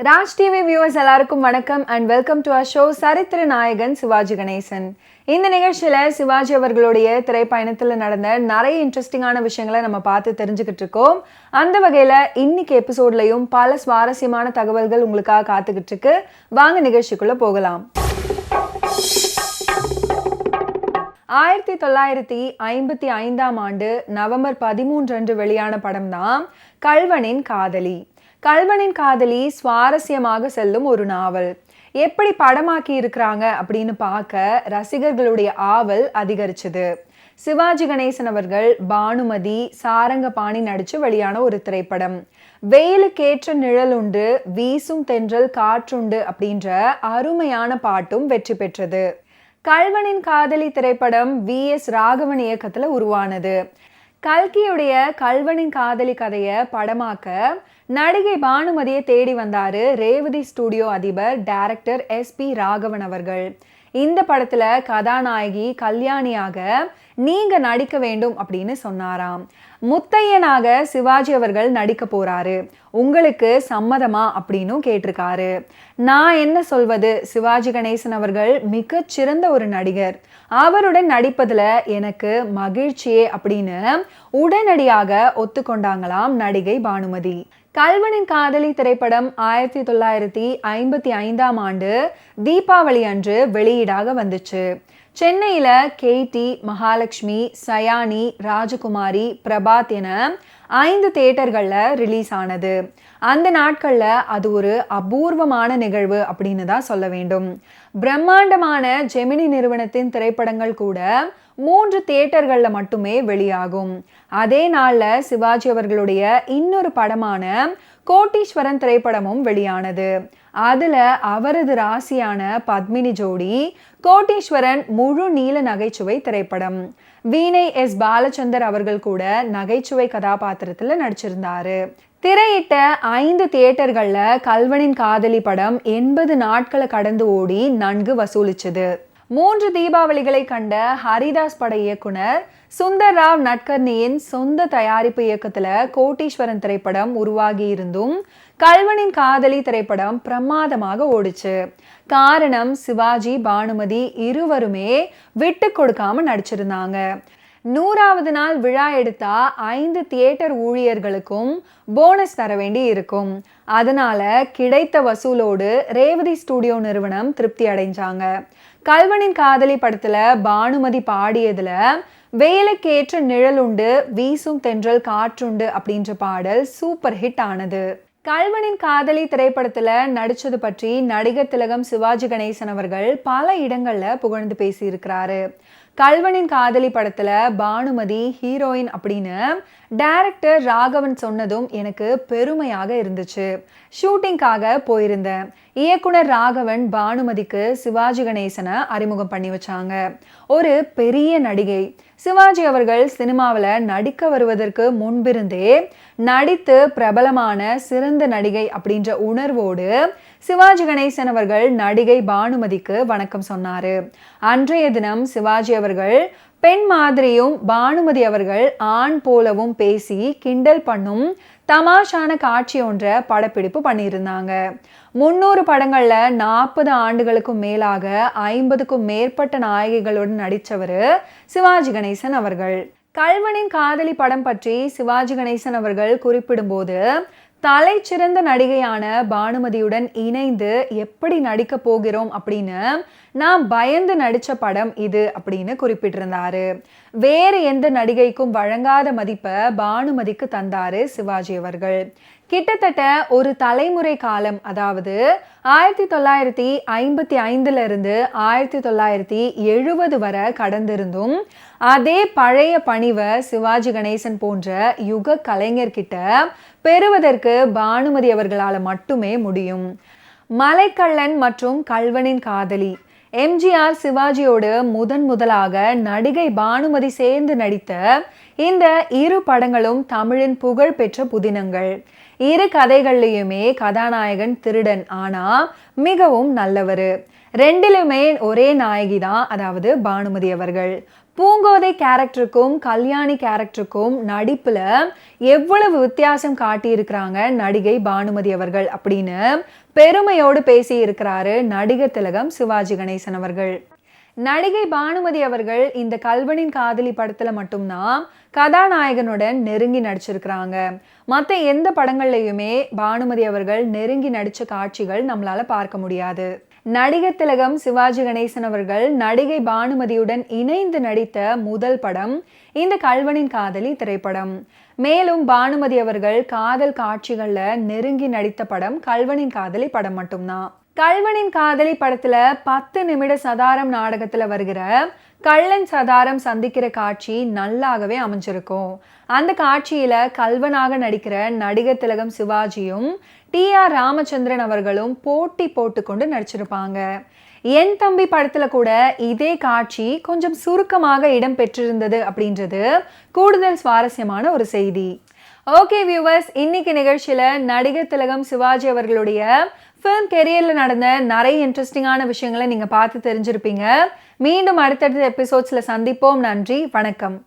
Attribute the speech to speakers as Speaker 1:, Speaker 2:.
Speaker 1: Raj TV viewers எல்லாருக்கும் வணக்கம் and welcome to our show சரித்திர நாயகன் சிவாஜி கணேசன். இந்த நிகழ்ச்சியில சிவாஜி அவர்களுடைய திரைப்பயணத்தில் நடந்த நிறைய இன்ட்ரெஸ்டிங்கான விஷயங்களை நம்ம பார்த்து தெரிஞ்சுக்கிட்டு இருக்கோம். அந்த வகையில இன்னைக்கு எபிசோட்லயும் பல சுவாரஸ்யமான தகவல்கள் உங்களுக்காக காத்துக்கிட்டு இருக்கு. வாங்க நிகழ்ச்சிக்குள்ள போகலாம். 1955 ஆண்டு நவம்பர் 13 அன்று வெளியான படம் தான் கள்வனின் காதலி. கள்வனின் காதலி சுவாரஸ்யமாக செல்லும் ஒரு நாவல். எப்படி படமாக்கி இருக்கிறாங்க அப்படின்னு பார்க்க ரசிகர்களுடைய ஆவல் அதிகரிச்சது. சிவாஜி கணேசன் அவர்கள், பானுமதி, சாரங்கபாணி நடிச்சு வெளியான ஒரு திரைப்படம். வெயிலுக்கேற்ற நிழலுண்டு, வீசும் தென்றல் காற்றுண்டு அப்படின்ற அருமையான பாட்டும் வெற்றி பெற்றது. கள்வனின் காதலி திரைப்படம் VS ராகவன் இயக்கத்துல உருவானது. கல்கியுடைய கள்வனின் காதலி கதையை படமாக்க நடிகை பானுமதியை தேடி வந்தாரு ரேவதி ஸ்டுடியோ அதிபர் டைரக்டர் SP ராகவன் அவர்கள். இந்த படத்துல கதாநாயகி கல்யாணியாக நீங்க நடிக்க வேண்டும் அப்படின்னு சொன்னாராம். முத்தையனாக சிவாஜி அவர்கள் நடிக்க போறாரு, உங்களுக்கு சம்மதமா அப்படின்னு கேட்டிருக்காரு. நான் என்ன சொல்வது, சிவாஜி கணேசன் அவர்கள் மிகச் சிறந்த ஒரு நடிகர், அவருடன் நடிப்பதுல எனக்கு மகிழ்ச்சியே அப்படின்னு உடனடியாக ஒத்துக்கொண்டாங்களாம் நடிகை பானுமதி. கள்வனின் காதலி திரைப்படம் 1955 ஆண்டு தீபாவளி அன்று வெளியீடாக வந்துச்சு. சென்னையில KT, மகாலட்சுமி, சயானி, ராஜகுமாரி, பிரபாத் என 5 தியேட்டர்கள்ல ரிலீஸ் ஆனது. அந்த நாட்கள்ல அது ஒரு அபூர்வமான நிகழ்வு அப்படின்னு தான் சொல்ல வேண்டும். பிரம்மாண்டமான ஜெமினி நிறுவனத்தின் திரைப்படங்கள் கூட 3 தியேட்டர்கள்ல மட்டுமே வெளியாகும். அதே நாள்ல சிவாஜி அவர்களுடைய இன்னொரு படமான கோட்டீஸ்வரன் திரைப்படமும் வெளியானது. அதுல அவரது ராசியான பத்மினி ஜோடி கோட்டீஸ்வரன் முழு நீள நகைச்சுவை திரைப்படம். வீணை S பாலச்சந்தர் அவர்கள் கூட நகைச்சுவை கதாபாத்திரத்துல நடிச்சிருந்தாரு. திரையிட்ட 5 தியேட்டர்கள்ல கள்வனின் காதலி படம் 80 நாட்களை கடந்து ஓடி நன்கு வசூலிச்சது. 3 தீபாவளிகளை கண்ட ஹரிதாஸ் பட இயக்குனர் சுந்தர் ராவ் நட்கர்னியின் சொந்த தயாரிப்பு இயக்கத்துல கோட்டீஸ்வரன் திரைப்படம் உருவாகி இருந்தும் கள்வனின் காதலி திரைப்படம் பிரமாதமாக ஓடிச்சு. காரணம், சிவாஜி, பானுமதி இருவருமே விட்டு கொடுக்காம நடிச்சிருந்தாங்க. 100வது நாள் விழா எடுத்தா 5 தியேட்டர் ஊழியர்களுக்கும் போனஸ் தர வேண்டி இருக்கும். அதனால கிடைத்த வசூலோடு ரேவதி ஸ்டுடியோ நிறுவனம் திருப்தி அடைஞ்சாங்க. கள்வனின் காதலி படத்துல பானுமதி பாடியதுல வெயிலுக்கேற்ற நிழலுண்டு, வீசும் தென்றல் காற்றுண்டு அப்படின்ற பாடல் சூப்பர் ஹிட் ஆனது. கள்வனின் காதலி திரைப்படத்துல நடிச்சது பற்றி நடிகர் திலகம் சிவாஜி கணேசன் அவர்கள் பல இடங்கள்ல புகழ்ந்து பேசியிருக்கிறாரு. கள்வனின் காதலி படத்துல பானுமதி ஹீரோயின் அப்படின்னு டைரக்டர் ராகவன் சொன்னதும் எனக்கு பெருமையாக இருந்துச்சு. ஷூட்டிங்காக போயிருந்தேன். இயக்குனர் ராகவன் பானுமதிக்கு சிவாஜி கணேசனை அறிமுகம் பண்ணி வச்சாங்க. ஒரு பெரிய நடிகை. சிவாஜி அவர்கள் சினிமாவில் நடிக்க வருவதற்கு முன்பிருந்தே நடித்து பிரபலமான சிறந்த நடிகை அப்படின்ற உணர்வோடு சிவாஜி கணேசன் அவர்கள் நடிகை பானுமதிக்கு வணக்கம் சொன்னாரு. அன்றைய தினம் சிவாஜி அவர்கள் பெண் மாதிரியும் பானுமதி அவர்கள் ஆண் போலவும் பேசி கிண்டல் பண்ணும் தமாஷான காட்சி ஒன்றை படப்பிடிப்பு பண்ணியிருந்தாங்க. 300 படங்கள்ல 40 ஆண்டுகளுக்கும் மேலாக 50க்கும் மேற்பட்ட நாயகிகளுடன் நடித்தவர் சிவாஜி கணேசன் அவர்கள். கள்வனின் காதலி படம் பற்றி சிவாஜி கணேசன் அவர்கள் குறிப்பிடும்போது, தலை சிறந்த நடிகையான பானுமதியுடன் இணைந்து எப்படி நடிக்க போகிறோம் அப்படின்னு நான் பயந்து நடிச்ச படம் இது அப்படின்னு குறிப்பிட்டிருந்தாரு. வேறு எந்த நடிகைக்கும் வழங்காத மதிப்பை பானுமதிக்கு தந்தாரு சிவாஜி அவர்கள். கிட்டத்தட்ட ஒரு தலைமுறை காலம், அதாவது 1955 இருந்து 1970 வரை கடந்திருந்தும் அதே பழைய பணிவை சிவாஜி கணேசன் போன்ற யுக கலைஞர்கிட்ட பெறுவதற்கு பானுமதி அவர்களால் மட்டுமே முடியும். மலைக்கள்ளன் மற்றும் கள்வனின் காதலி. MGR சிவாஜியோடு முதலாக நடிகை பானுமதி சேர்ந்து நடித்த இந்த 2 படங்களும் தமிழின் புகழ் பெற்ற புதினங்கள். 2 கதைகள்லையுமே கதாநாயகன் திருடன், ஆனா மிகவும் நல்லவர். 2லுமே ஒரே நாயகி தான், அதாவது பானுமதி அவர்கள். பூங்கோதை கேரக்டருக்கும் கல்யாணி கேரக்டருக்கும் நடிப்புல எவ்வளவு வித்தியாசம் காட்டியிருக்கிறாங்க நடிகை பானுமதி அவர்கள் அப்படின்னு பெருமையோடு பேசி இருக்கிறாரு நடிகர் திலகம் சிவாஜி கணேசன் அவர்கள். நடிகை பானுமதி அவர்கள் இந்த கல்வனின் காதலி படத்துல மட்டும்தான் கதாநாயகனுடன் நெருங்கி நடிச்சிருக்கிறாங்க. மற்ற எந்த படங்கள்லையுமே பானுமதி அவர்கள் நெருங்கி நடிச்ச காட்சிகள் நம்மளால பார்க்க முடியாது. நடிகர் திலகம் சிவாஜி கணேசன் அவர்கள் நடிகை பானுமதியுடன் இணைந்து நடித்த முதல் படம் இந்த கல்வனின் காதலி திரைப்படம். மேலும் பானுமதி அவர்கள் காதல் காட்சிகள்ல நெருங்கி நடித்த படம் கல்வனின் காதலி படம் மட்டும்தான். கல்வனின் காதலி படத்துல 10 நிமிட சதாரம் நாடகத்துல வருகிற கள்ளன் சதாரம் சந்திக்கிற காட்சி நல்லாகவே அமைஞ்சிருக்கும். அந்த காட்சியில கல்வனாக நடிக்கிற நடிகர் திலகம் சிவாஜியும் TR ராமச்சந்திரன் அவர்களும் போட்டி போட்டுக்கொண்டு நடிச்சிருப்பாங்க. என் தம்பி படத்துல கூட இதே காட்சி கொஞ்சம் சுருக்கமாக இடம் பெற்றிருந்தது அப்படின்றது கூடுதல் சுவாரஸ்யமான ஒரு செய்தி. ஓகே வியூவர்ஸ், இன்னைக்கு நிகழ்ச்சியில நடிகர் திலகம் சிவாஜி அவர்களுடைய ஃபிலிம் கெரியர்ல நடந்த நிறைய இன்ட்ரெஸ்டிங்கான விஷயங்களை நீங்க பார்த்து தெரிஞ்சிருப்பீங்க. மீண்டும் அடுத்தடுத்த எபிசோட்ஸ்ல சந்திப்போம். நன்றி, வணக்கம்.